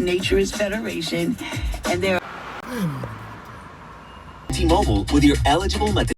Naturist Federation, and they're T-Mobile with your eligible monthly.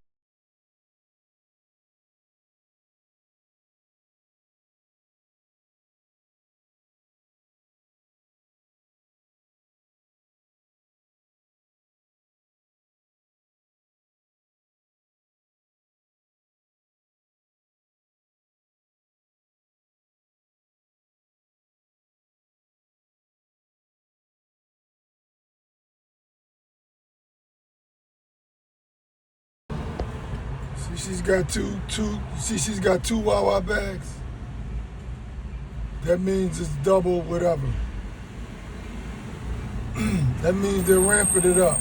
She's got she's got two Wawa bags. That means it's double whatever. That means they're ramping it up.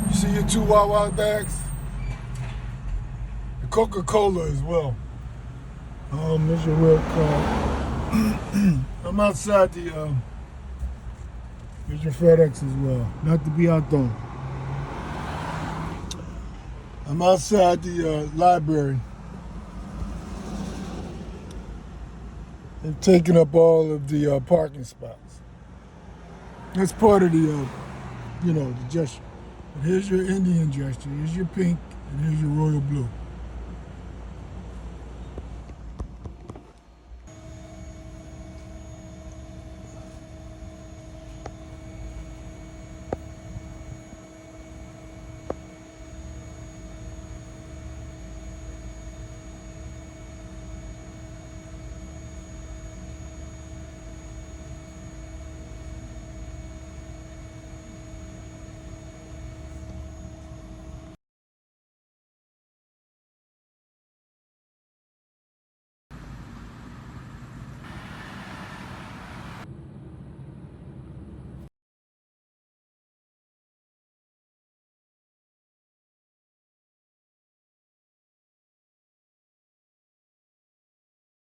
You see your two Wawa bags? The Coca-Cola as well. There's your real car. I'm outside the, there's your FedEx as well. Not to be outdone. I'm outside the library. They've taken up all of the parking spots. That's part of the, the gesture. But here's your Indian gesture. Here's your pink, and here's your royal blue.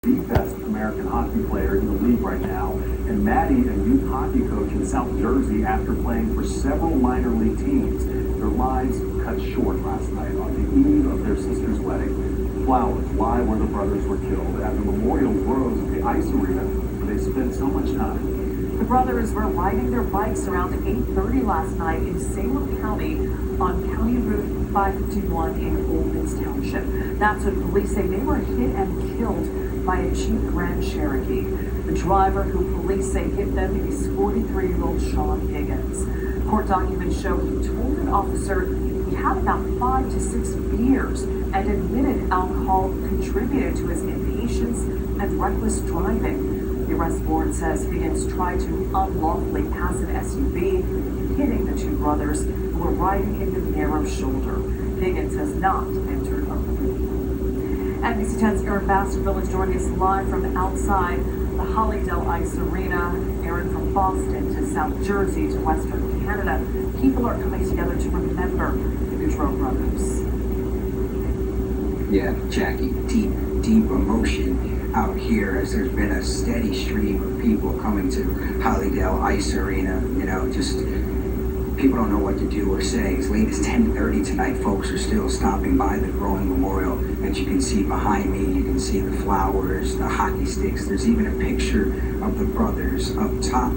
The best American hockey player in the league right now, and Maddie, a youth hockey coach in South Jersey after playing for several minor league teams. Their lives cut short last night on the eve of their sister's wedding. Flowers lie where the brothers were killed at the memorial groves of the ice arena where they spent so much time. The brothers were riding their bikes around 8:30 last night in Salem County on County Route 551 in Old Mills Township. That's when police say they were hit and killed by a Jeep Grand Cherokee. The driver, who police say hit them, is 43-year-old Sean Higgins. Court documents show he told an officer he had about 5 to 6 beers and admitted alcohol contributed to his impatience and reckless driving. The arrest warrant says Higgins tried to unlawfully pass an SUV, hitting the two brothers who were riding in the narrow shoulder. Higgins has not entered a plea. NBC 10's Aaron Baskerville is joining us live from outside the Hollydale Ice Arena. Aaron, from Boston to South Jersey to Western Canada, people are coming together to remember the Gaudreau brothers. Yeah, Jackie, deep emotion out here as there's been a steady stream of people coming to Hollydale Ice Arena. Just people don't know what to do or say. As late as 10:30 tonight, folks are still stopping by the growing memorial. As you can see behind me, you can see the flowers, the hockey sticks. There's even a picture of the brothers up top.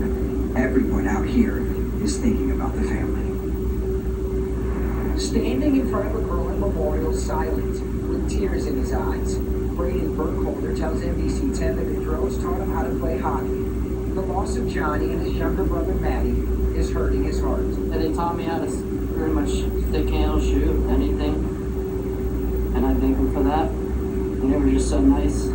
Everyone out here is thinking about the family. Standing in front of a growing memorial, silent, with tears in his eyes, Braden Burkholder tells NBC 10 that the Gaudreaus taught him how to play hockey. The loss of Johnny and his younger brother Matty is hurting his heart. Yeah, they taught me how to pretty much stick handle, shoot, anything. And I thank them for that. And they were just so nice.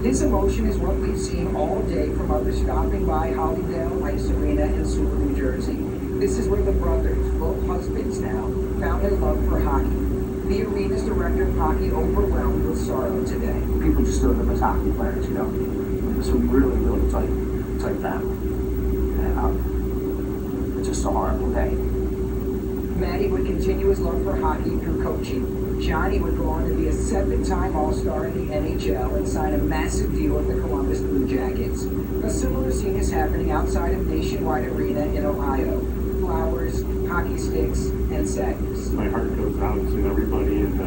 This emotion is what we've seen all day from others stopping by Hollydale Ice Arena in Sewell, New Jersey. This is where the brothers, both husbands now, found their love for hockey. The arena's director of hockey overwhelmed with sorrow today. People just know them as hockey players, So really, really tight family. And it's just a horrible day. Matty would continue his love for hockey through coaching. Johnny would go on to be a 7-time All-Star in the NHL and sign a massive deal with the Columbus Blue Jackets. A similar scene is happening outside of Nationwide Arena in Ohio. Flowers, hockey sticks, and sadness. My heart goes out to everybody in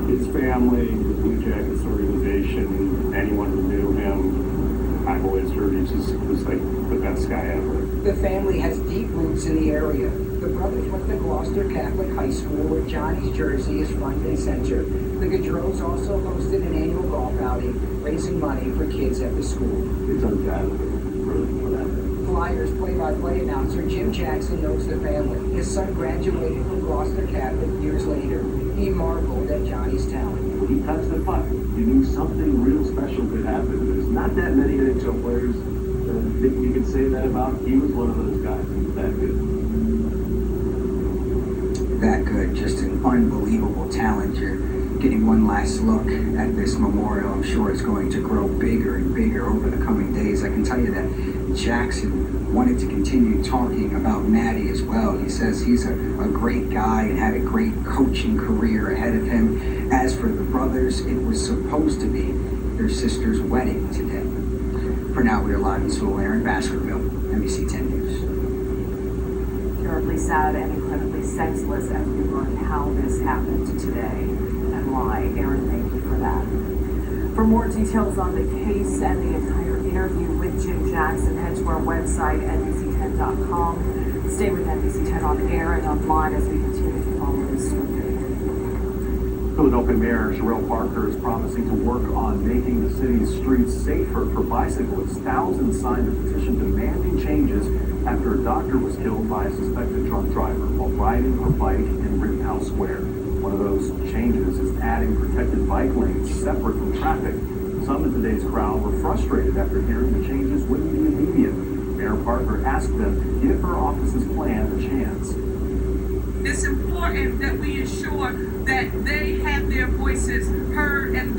his family, the Blue Jackets organization, anyone who knew him. I've always heard he just was like the best best guy ever. The family has deep roots in the area. The brothers went to Gloucester Catholic High School, where Johnny's jersey is front and center. The Gaudreaus also hosted an annual golf outing, raising money for kids at the school. It's unfathomable, really, for that. Flyers play-by-play announcer Jim Jackson knows the family. His son graduated from Gloucester Catholic years later. He marveled at Johnny's talent. When he touched the puck, you knew something real special could happen. There's not that many NHL players that you can say that about. He was one of those guys. He was that good. That good, just an unbelievable talent. You're getting one last look at this memorial. I'm sure it's going to grow bigger and bigger over the coming days. I can tell you that Jackson wanted to continue talking about Maddie as well. He says he's a great guy and had a great coaching career ahead of him. As for the brothers, it was supposed to be their sister's wedding today. For now, we are live in Sewell, Aaron Baskerville, NBC 10 News. Terribly sad and incredibly senseless as we learn how this happened today and why. Aaron, thank you for that. For more details on the case and the entire interview with Jim Jackson, head to our website, NBC10.com. Stay with NBC10 on air and online as we continue to follow this story. Philadelphia Mayor Sherrill Parker is promising to work on making the city's streets safer for bicyclists. Thousands signed a petition demanding changes after a doctor was killed by a suspected drunk driver while riding her bike in Rittenhouse Square. One of those changes is adding protected bike lanes separate from traffic. Some in today's crowd were frustrated after hearing the changes wouldn't be immediate. Mayor Parker asked them to give her office's plan a chance. It's important that we ensure that they have their voices heard, and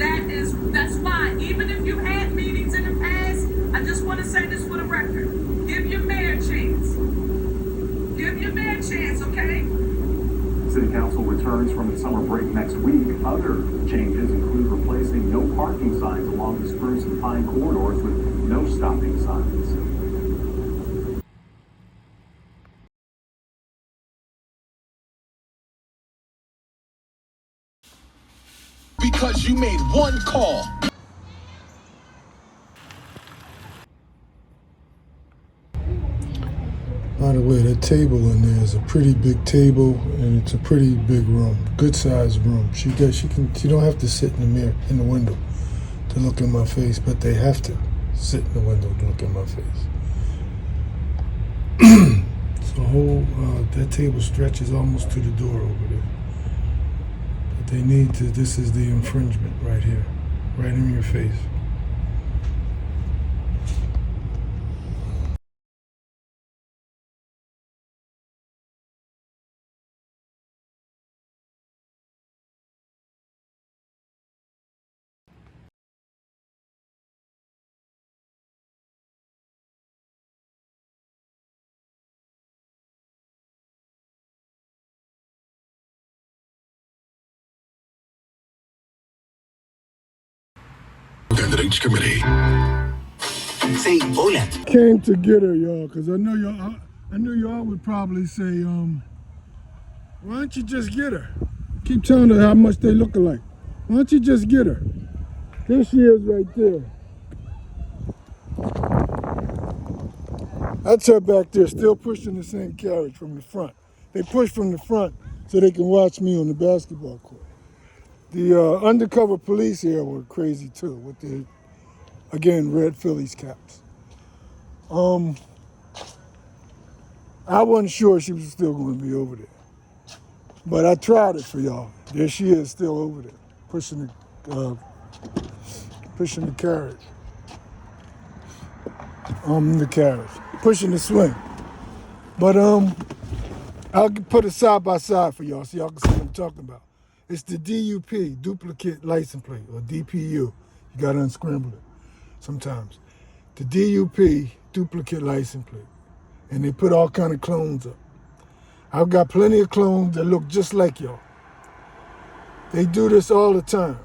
that's why, even if you had meetings in the past, I just want to say this for the record. Give your mayor a chance. Give your mayor a chance, okay? City Council returns from its summer break next week. Other changes include replacing no parking signs along the Spruce and Pine corridors with no stopping signs. Because you made one call. By the way, that table in there is a pretty big table, and it's a pretty big room, good sized room. She don't have to sit in the mirror in the window to look in my face, but they have to sit in the window to look in my face. So that table stretches almost to the door over there. But they need to. This is the infringement right here, right in your face. Committee. Say hola. Came to get her, y'all, because I knew y'all would probably say, why don't you just get her? Keep telling her how much they look alike. Why don't you just get her? There she is right there. That's her back there, still pushing the same carriage from the front. They push from the front so they can watch me on the basketball court. The undercover police here were crazy too, with the, again, red Phillies caps. I wasn't sure she was still going to be over there, but I tried it for y'all. There she is, still over there, pushing the carriage. Pushing the swing. But I'll put it side by side for y'all so y'all can see what I'm talking about. It's the DUP, duplicate license plate, or DPU. You gotta unscramble it sometimes. The DUP, duplicate license plate. And they put all kind of clones up. I've got plenty of clones that look just like y'all. They do this all the time.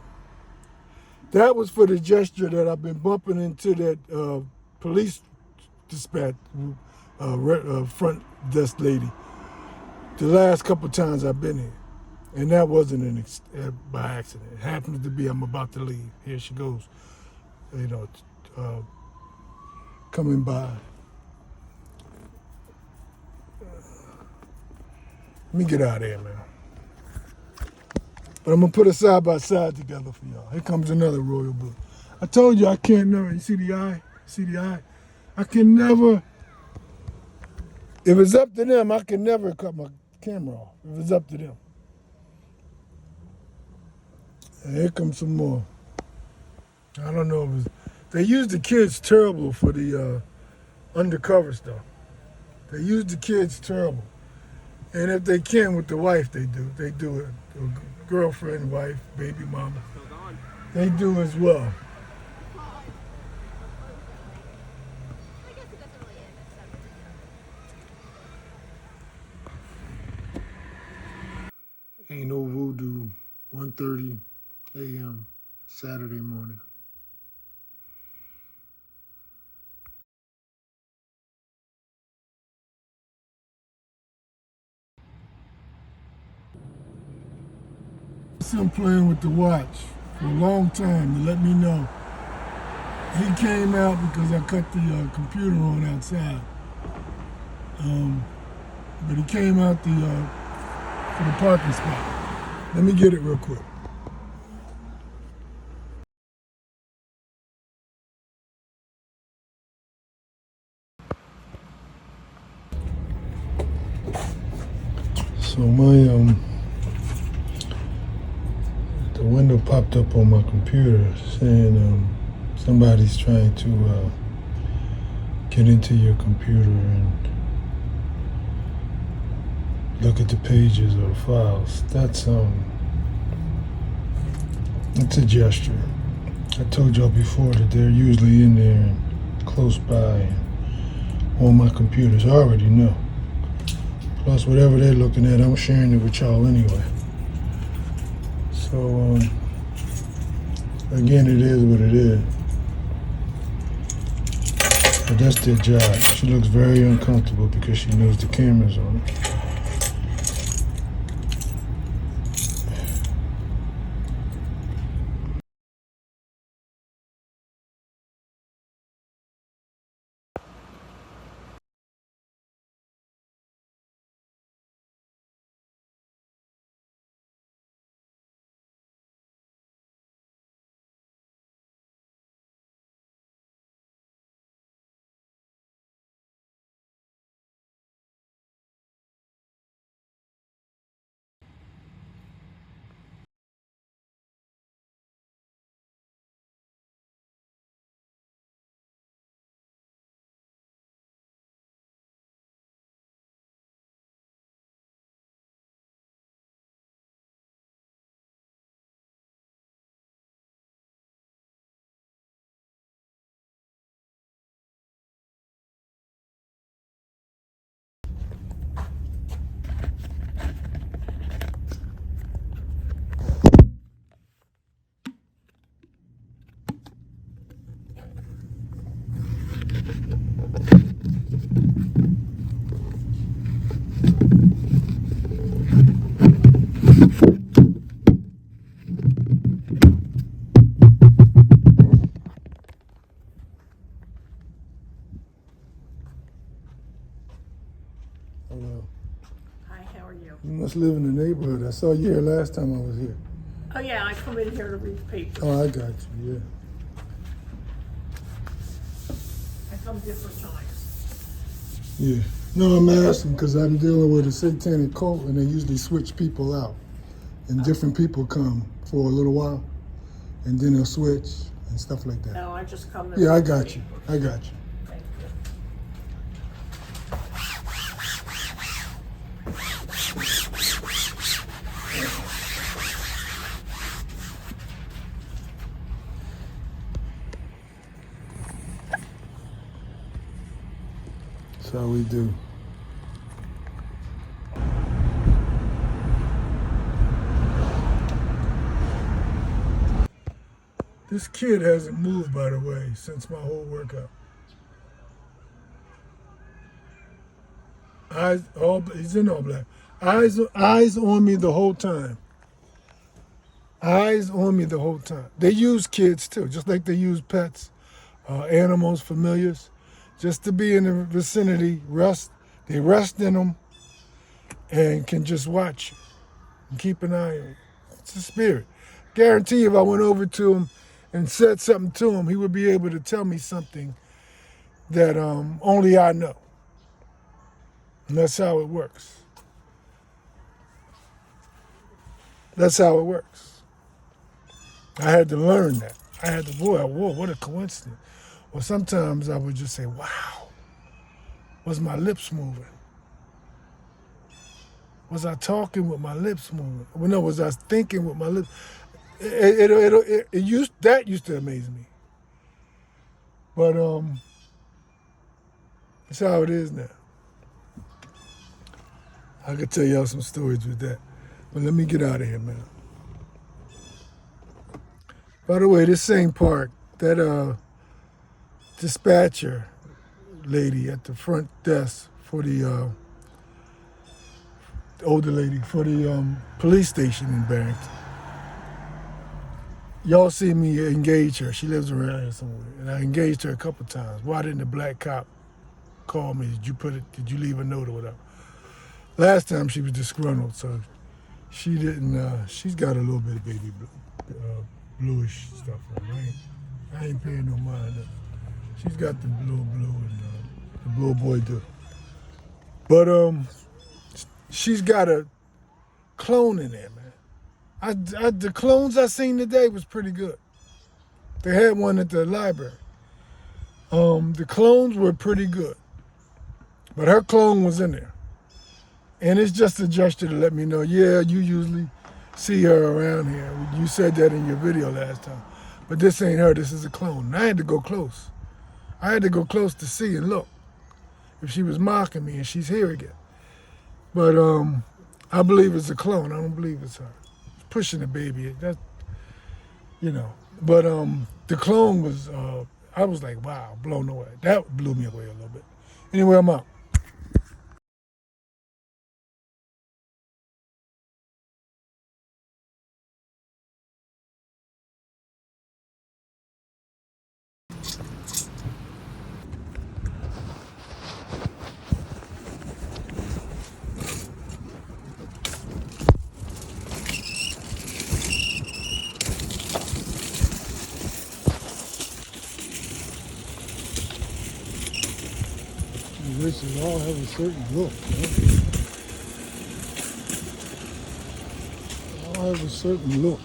That was for the gesture that I've been bumping into that police dispatch front desk lady the last couple times I've been here. And that wasn't by accident. It happened to be I'm about to leave. Here she goes, coming by. Let me get out of here, man. But I'm gonna put it side by side together for y'all. Here comes another royal blue. I told you I can't never, you see the eye? See the eye? I can never, if it's up to them, I can never cut my camera off. If it's up to them. And here comes some more. I don't know if it's, they use the kids terrible for the undercover stuff. They use the kids terrible. And if they can with the wife, they do. They do it. Girlfriend, wife, baby mama. They do as well. Ain't no voodoo, 1:30 a.m. Saturday morning. I'm playing with the watch for a long time to let me know. He came out because I cut the computer on outside. But he came out for the parking spot. Let me get it real quick. So my the window popped up on my computer saying somebody's trying to get into your computer and look at the pages or files. That's it's a gesture. I told y'all before that they're usually in there and close by and on my computers. I already know. Plus whatever they're looking at, I'm sharing it with y'all anyway. So again, it is what it is. But that's their job. She looks very uncomfortable because she knows the camera's on her. Hello. Hi, how are you? You must live in the neighborhood. I saw you here last time I was here. Oh yeah, I come in here to read the paper. Oh, I got you, yeah. I come different times. Yeah. No, I'm asking because I'm dealing with a satanic cult and they usually switch people out. And different people come for a little while and then they'll switch and stuff like that. No, I just come to Yeah, I read the got you. paper. I got you. Thank you. That's how we do. This kid hasn't moved, by the way, since my whole workout. Eyes, he's in all black. Eyes on me the whole time. Eyes on me the whole time. They use kids too, just like they use pets, animals, familiars, just to be in the vicinity, rest. They rest in them, and can just watch you and keep an eye on you. It's a spirit. Guarantee if I went over to him and said something to him, he would be able to tell me something that only I know. And that's how it works. That's how it works. I had to learn that. I had to, whoa, what a coincidence. Or sometimes I would just say, wow, was my lips moving? Was I talking with my lips moving? Well, no, was I thinking with my lips? That used to amaze me. But that's how it is now. I could tell y'all some stories with that. But let me get out of here, man. By the way, this same park, that dispatcher lady at the front desk for the older lady for the police station in Barrington. Y'all see me engage her. She lives around here somewhere. And I engaged her a couple times. Why didn't the black cop call me? Did you leave a note or whatever? Last time she was disgruntled, so she didn't, she's got a little bit of baby bluish stuff on her. I ain't paying no mind. She's got the blue and the blue boy do. But she's got a clone in there, man. The clones I seen today was pretty good. They had one at the library. The clones were pretty good. But her clone was in there. And it's just a gesture to let me know, yeah, you usually see her around here. You said that in your video last time. But this ain't her, this is a clone. And I had to go close. I had to go close to see and look if she was mocking me, and she's here again. But I believe it's a clone. I don't believe it's her. It's pushing the baby. That, you know. But the clone was, I was like, wow, blown away. That blew me away a little bit. Anyway, I'm out. Races all have a certain look, man. All have a certain look.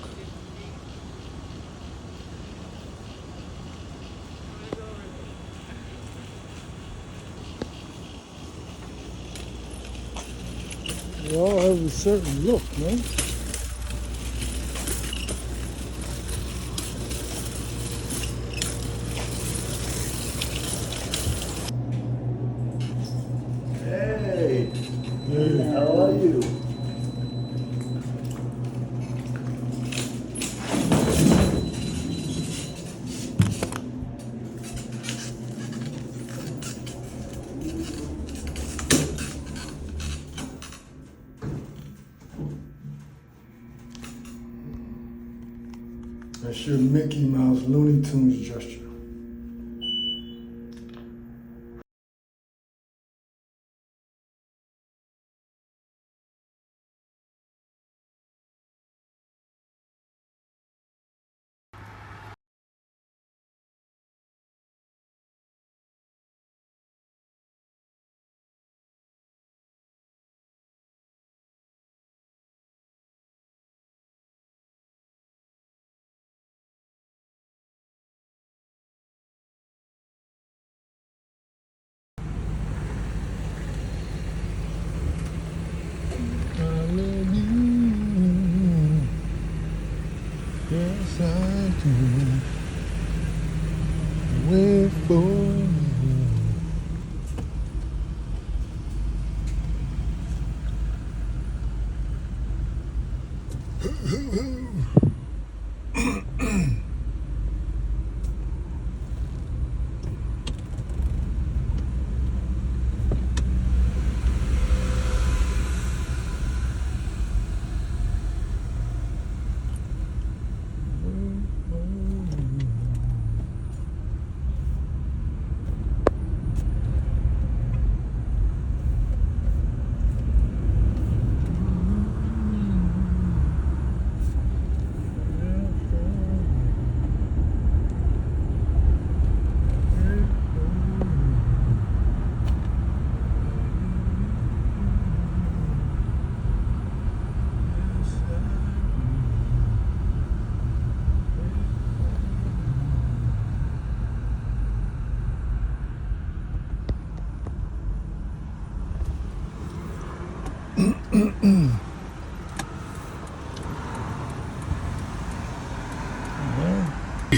They all have a certain look, man. Hey, how are you? That's your Mickey Mouse Looney Tunes gesture. I love you. Yes, I do. Wait for you.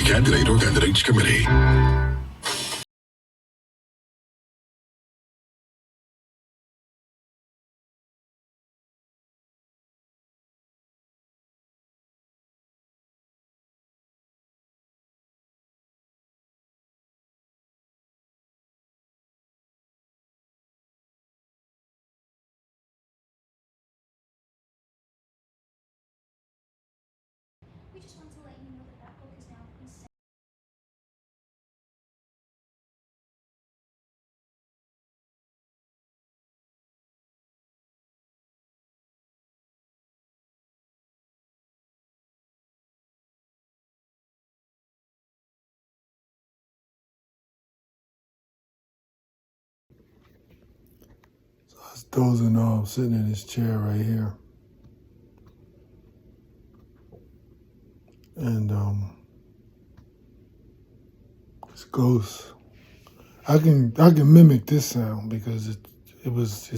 Candidate or candidates committee. We just want to let you know that that book is now pre-sale. I was dozing off, sitting in this chair right here. And it's ghosts. I can mimic this sound because it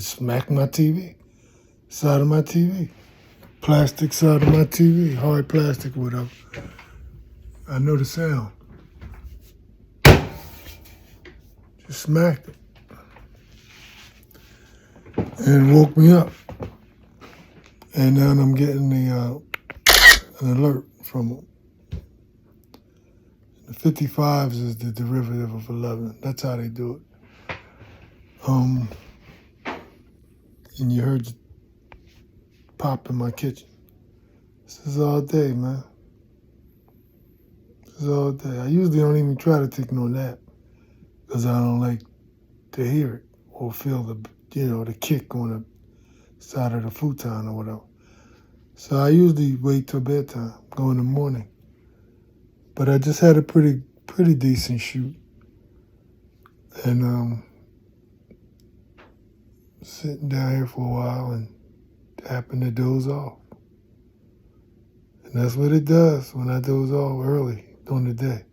smacked my TV. Side of my TV. Plastic side of my TV. Hard plastic or whatever. I know the sound. Just smacked it. And woke me up. And now I'm getting an alert from it. The 55s is the derivative of 11. That's how they do it. And you heard it pop in my kitchen. This is all day, man. This is all day. I usually don't even try to take no nap because I don't like to hear it or feel the kick on the side of the futon or whatever. So I usually wait till bedtime, go in the morning. But I just had a pretty decent shoot. And sitting down here for a while and happened to doze off. And that's what it does when I doze off early during the day.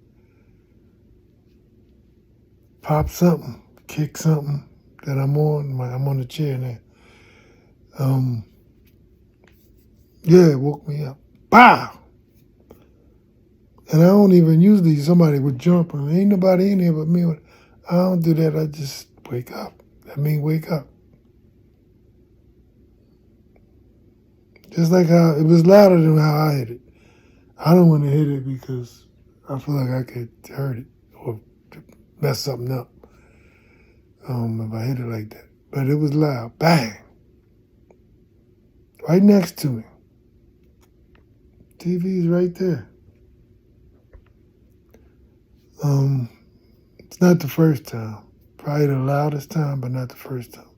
Pop something, kick something that I'm on. I'm on the chair now. Yeah, it woke me up. Bow! And I don't even usually somebody would jump and ain't nobody in here but me. I don't do that. I just wake up. That means wake up. Just like how it was louder than how I hit it. I don't want to hit it because I feel like I could hurt it or mess something up if I hit it like that. But it was loud. Bang! Right next to me. TV's right there. It's not the first time. Probably the loudest time, but not the first time.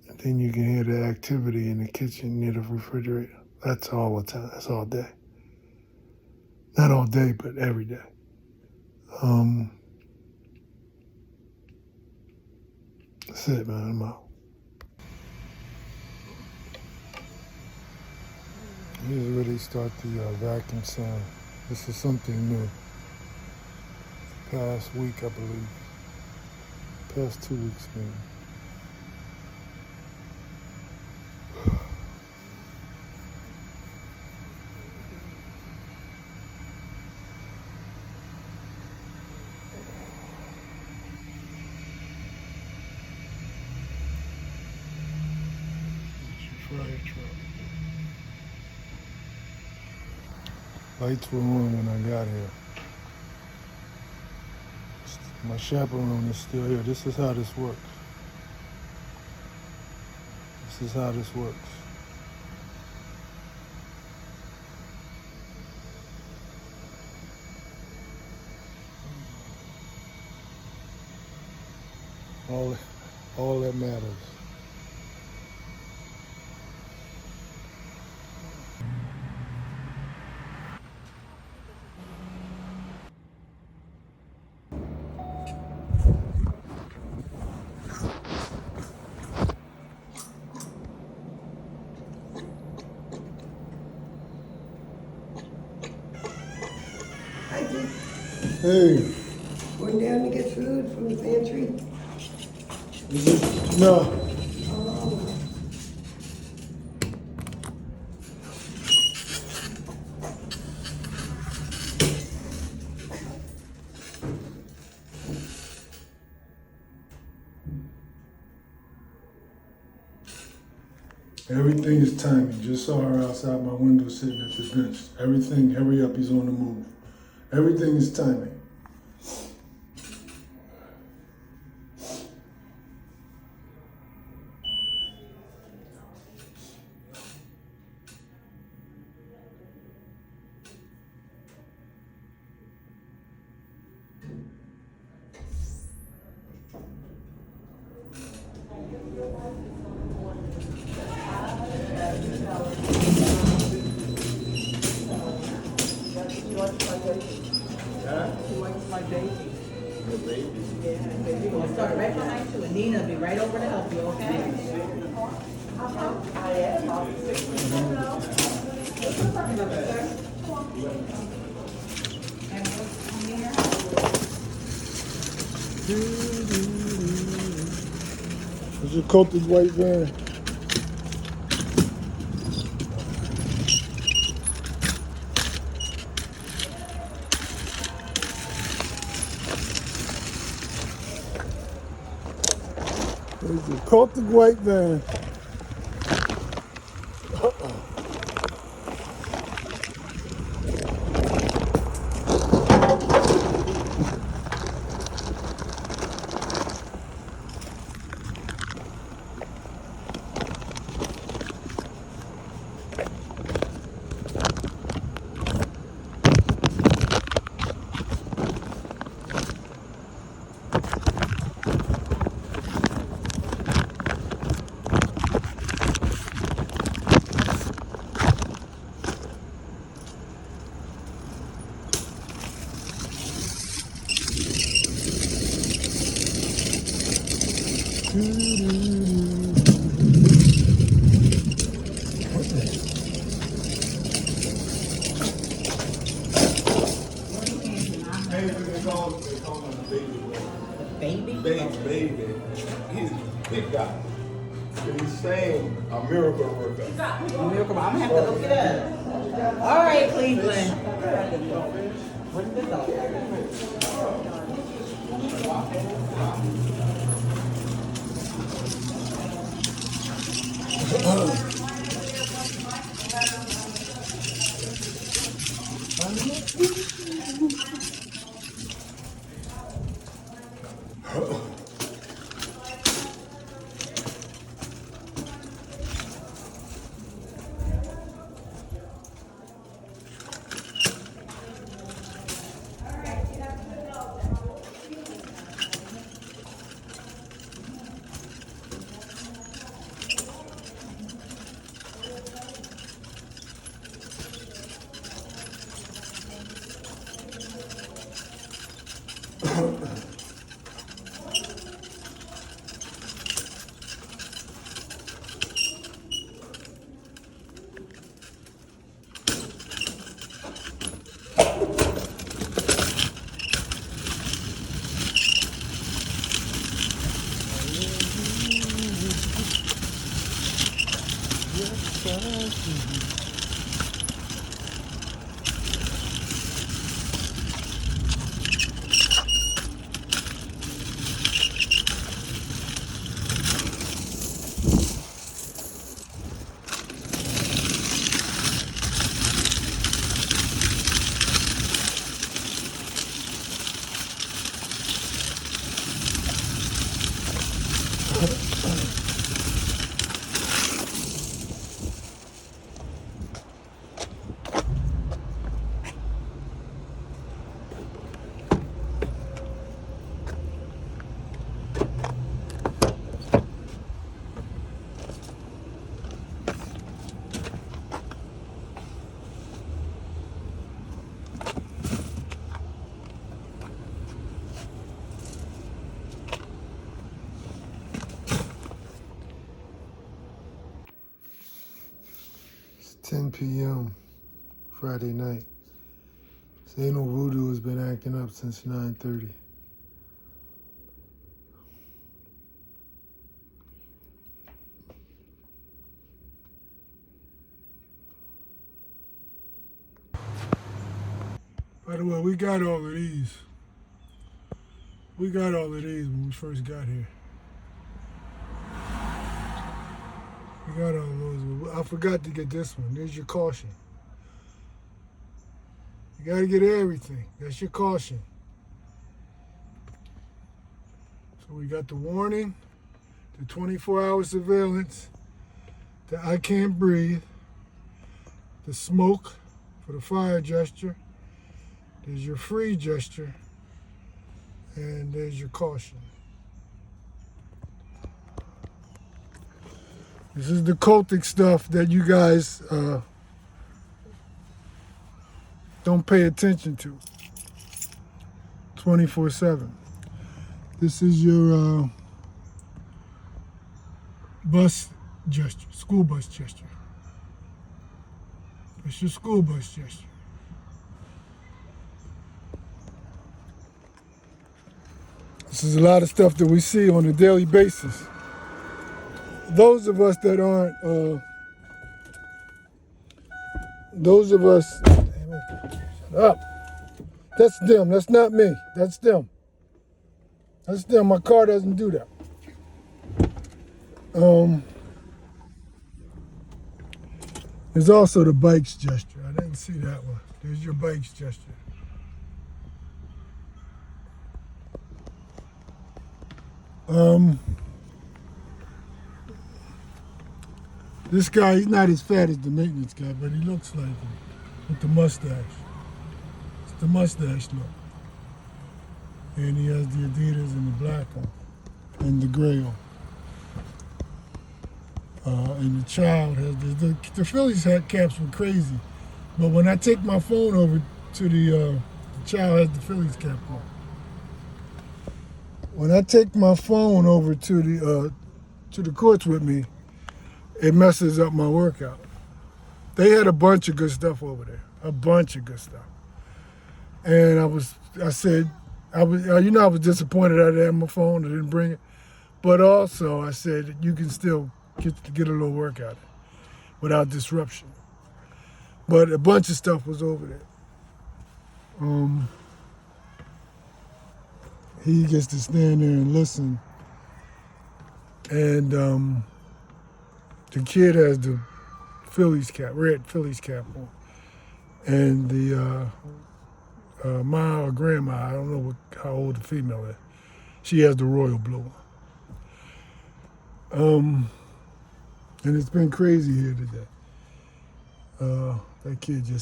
And then you can hear the activity in the kitchen near the refrigerator. That's all the time. That's all day. Not all day, but every day. That's it, man. I'm out. Here's where they start the vacuum sound. This is something new. Past week, I believe. Past 2 weeks, maybe. Fire truck. Lights were on when I got here. My chaperone is still here. This is how this works. This is how this works. All that matters. Hey, Going down to get food from the pantry? No. Everything is timing. Just saw her outside my window sitting at the bench. Everything, hurry up, he's on the move. Everything is timing. We'll start right behind you, and Nina will be right over to help you, okay? There's a coated white van. There's a coated white van. Baby. He's a big guy. And he's saying a miracle worker. I'm gonna have to look it up. All right, Cleveland. Where's the dog? It's 10 p.m. Friday night. Say no Voodoo has been acting up since 9:30. Well, we got all of these. We got all of these when we first got here. We got all those. I forgot to get this one. There's your caution. You got to get everything. That's your caution. So we got the warning, the 24-hour surveillance, the I can't breathe, the smoke for the fire gesture, there's your free gesture, and there's your caution. This is the cultic stuff that you guys don't pay attention to 24/7. This is your bus gesture, school bus gesture. It's your school bus gesture. This is a lot of stuff that we see on a daily basis. Those of us that aren't, those of us, shut up. That's them, that's not me, that's them. That's them, my car doesn't do that. There's also the bikes gesture. I didn't see that one. There's your bikes gesture. This guy, he's not as fat as the maintenance guy, but he looks like him with the mustache. It's the mustache look. And he has the Adidas and the black on, and the gray on. And the child has the Phillies hat caps were crazy, but when I take my phone over to the child has the Phillies cap on. When I take my phone over to the courts with me, it messes up my workout. They had a bunch of good stuff over there, a bunch of good stuff. And I was disappointed I didn't have my phone, I didn't bring it. But also I said you can still get a little workout without disruption. But a bunch of stuff was over there. He gets to stand there and listen. And the kid has the Phillies cap, red Phillies cap on. And the ma or grandma, I don't know how old the female is, she has the royal blue on. And it's been crazy here today. That kid you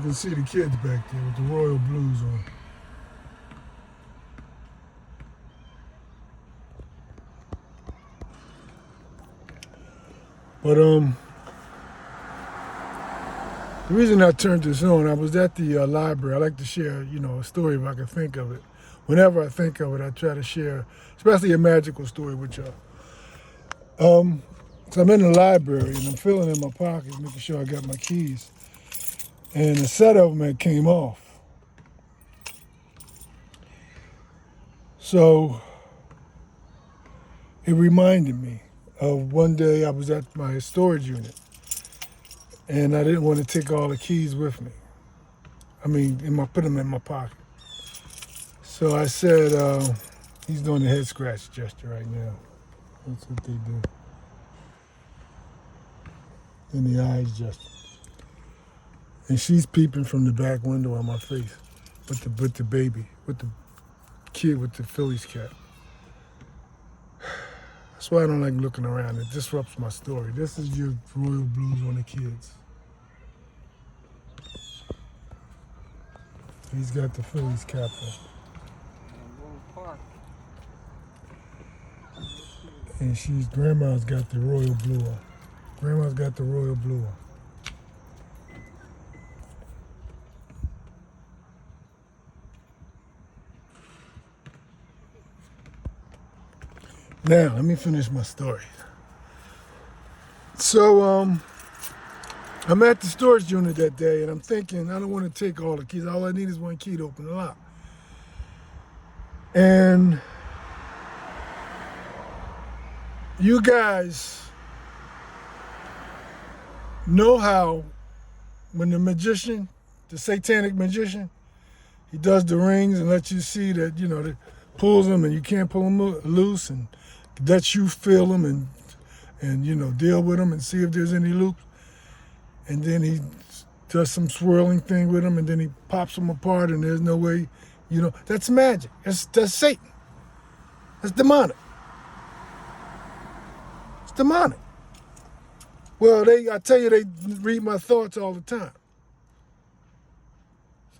can see the kids back there with the royal blues on. But the reason I turned this on, I was at the library. I like to share, a story if I can think of it. Whenever I think of it, I try to share, especially a magical story with y'all. So I'm in the library and I'm feeling in my pockets, making sure I got my keys. And a set of them had came off. So it reminded me of one day I was at my storage unit and I didn't want to take all the keys with me. Put them in my pocket. So I said, he's doing the head scratch gesture right now. That's what they do. And the eyes gesture. And she's peeping from the back window on my face with the baby, with the kid with the Phillies cap. That's why I don't like looking around. It disrupts my story. This is your royal blues on the kids. He's got the Phillies cap on. And grandma's got the royal blue on. Grandma's got the royal blue on. Now, let me finish my story. So, I'm at the storage unit that day and I'm thinking, I don't want to take all the keys. All I need is one key to open the lock. And you guys know how when the magician, the satanic magician, he does the rings and lets you see that, that pulls them and you can't pull them loose, and lets you feel them and deal with them and see if there's any loops. And then he does some swirling thing with them, and then he pops them apart, and there's no way, that's magic. That's Satan. That's demonic. It's demonic. Well, I tell you, they read my thoughts all the time.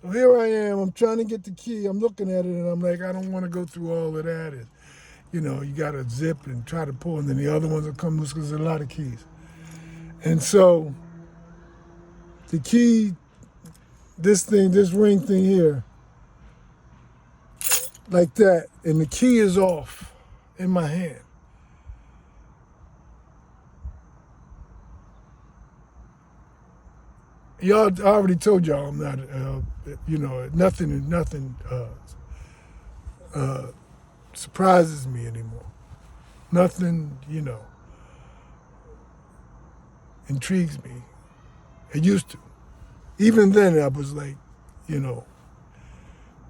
So here I am, I'm trying to get the key, I'm looking at it, and I'm like, I don't want to go through all of that. And, you got to zip and try to pull, and then the other ones will come loose because there's a lot of keys. And so the key, this ring thing here, like that, and the key is off in my hand. Y'all, I already told y'all I'm not, nothing surprises me anymore. Nothing, intrigues me. It used to. Even then, I was like,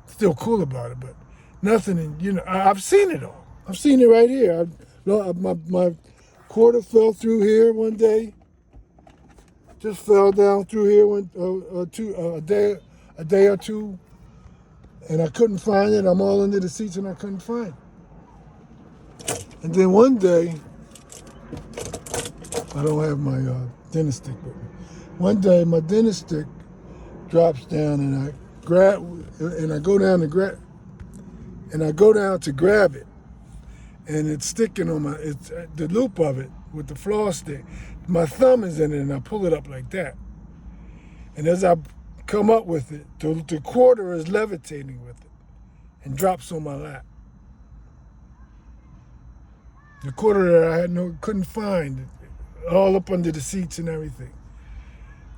still cool about it, but nothing, I've seen it all. I've seen it right here. My quarter fell through here one day. Just fell down through here a day or two, and I couldn't find it. I'm all under the seats and I couldn't find it. And then one day, I don't have my dentist stick with me. One day, my dentist stick drops down, and I go down to grab it, and it's sticking on it's the loop of it with the floss stick. My thumb is in it, and I pull it up like that. And as I come up with it, the quarter is levitating with it and drops on my lap. The quarter that I couldn't find, all up under the seats and everything,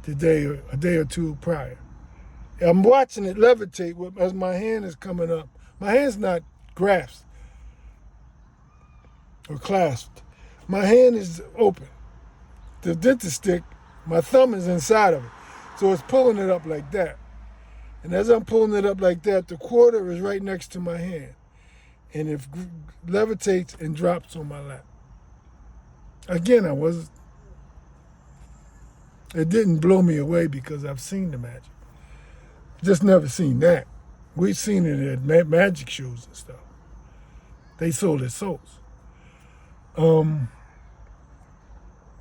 a day or two prior. I'm watching it levitate as my hand is coming up. My hand's not grasped or clasped. My hand is open. The dentist stick, my thumb is inside of it. So it's pulling it up like that. And as I'm pulling it up like that, the quarter is right next to my hand. And it levitates and drops on my lap. Again, it didn't blow me away because I've seen the magic. Just never seen that. We've seen it at magic shows and stuff. They sold their souls.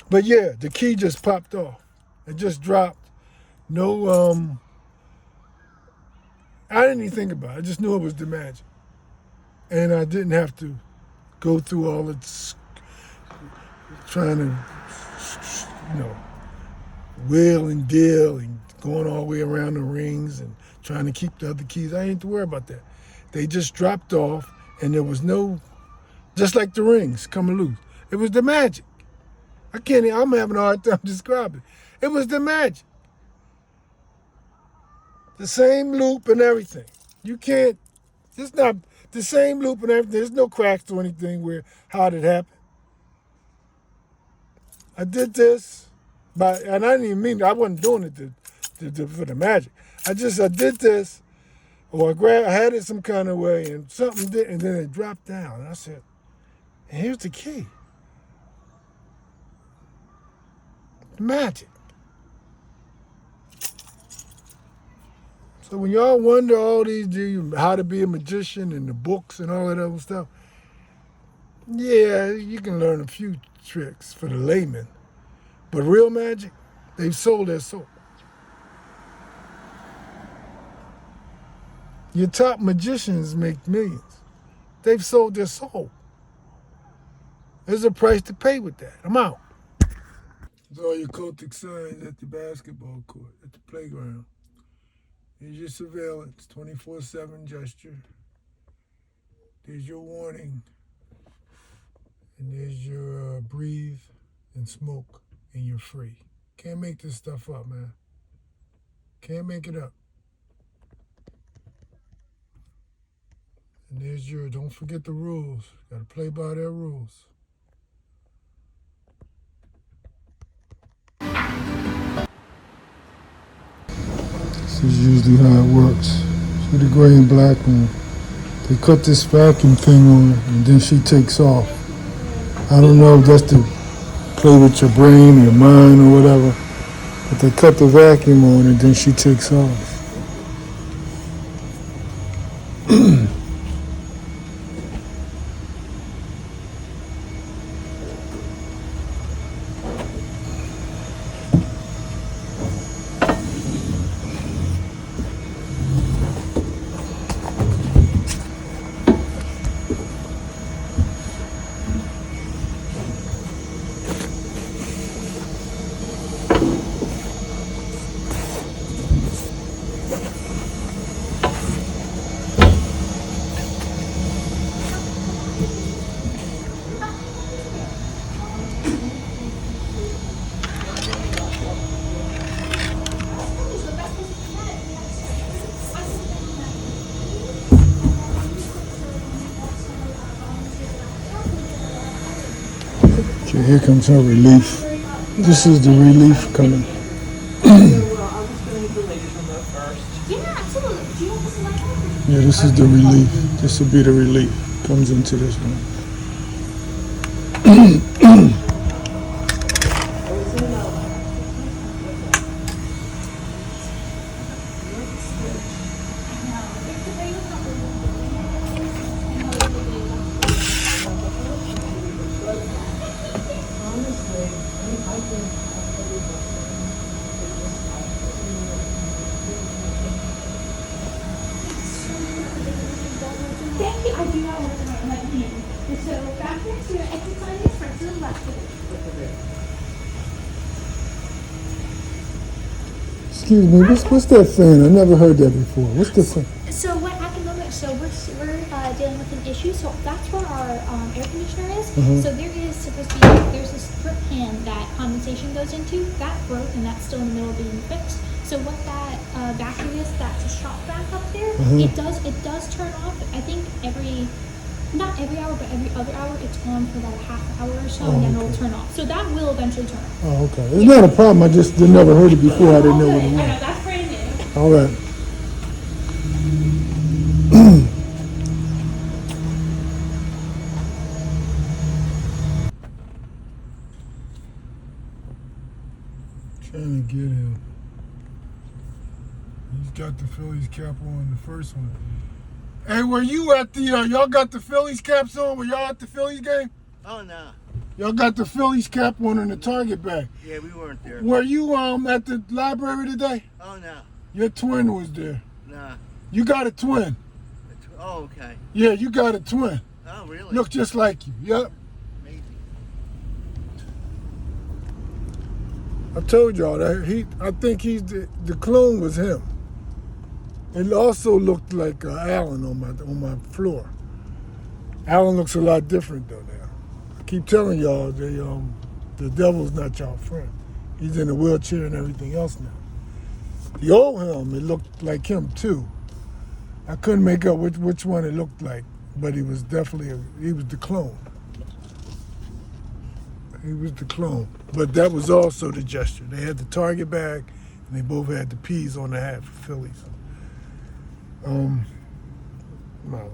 But yeah, the key just popped off. It just dropped. No, I didn't even think about it. I just knew it was the magic. And I didn't have to go through all its trying to, wheel and deal and going all the way around the rings and trying to keep the other keys. I didn't have to worry about that. They just dropped off, and there was no, just like the rings coming loose. It was the magic. I'm having a hard time describing it. It was the magic. The same loop and everything. It's not the same loop and everything. There's no cracks or anything how did it happen. I did this, and I didn't even mean I wasn't doing it for the magic. I did this, or I had it some kind of way, and something did, and then it dropped down. And I said, and here's the key. Magic. So when y'all wonder all these, how to be a magician and the books and all that other stuff, yeah, you can learn a few tricks for the layman. But real magic, they've sold their soul. Your top magicians make millions. They've sold their soul. There's a price to pay with that. I'm out. There's all your cultic signs at the basketball court, at the playground. There's your surveillance, 24/7 gesture. There's your warning. And there's your breathe and smoke, and you're free. Can't make this stuff up, man. Can't make it up. And there's don't forget the rules. Gotta play by their rules. This is usually how it works. See the gray and black one. They cut this vacuum thing on and then she takes off. I don't know if that's to play with your brain or your mind or whatever, but they cut the vacuum on and then she takes off. Okay, here comes her relief. This is the relief coming. Yeah, absolutely. Do you want this light on? Yeah, this is the relief. This will be the relief. Comes into this one. Thank you. I do not want to write my name. So back next to your exit sign is front to the left. Excuse me, what's that fan? I never heard that before. What's the fan? So what at the moment? So we're dealing with an issue. So that's where our air conditioner is. So there is supposed to be there's this strip pan that condensation goes into. That broke and that's still in the middle of being fixed. So what that vacuum is, that's a shop vac up there. It does turn off. I think not every hour, but every other hour, it's on for about a half hour or so, and then it'll turn off. So that will eventually turn off. Oh, okay. It's not a problem. I just never heard it before. I didn't know what it I know, was. that's brand new. All right. Trying to get him. He's got the Phillies cap on, the first one. Hey, were you at the, y'all got the Phillies caps on? Were y'all at the Phillies game? Oh, no. Y'all got the Phillies cap on in the Target bag. Yeah, we weren't there. Were you at the library today? Oh, no. Your twin was there. Nah. You got a twin. Oh, okay. Yeah, you got a twin. Oh, really? Look just like you. Yep. Maybe. I told y'all that I think he's the clone was him. It also looked like Alan on my floor. Alan looks a lot different though now. I keep telling y'all the devil's not y'all friend. He's in a wheelchair and everything else now. The old him, it looked like him too. I couldn't make up which one it looked like, but he was definitely he was the clone. He was the clone, but that was also the gesture. They had the Target bag, and they both had the P's on the hat for Phillies. No.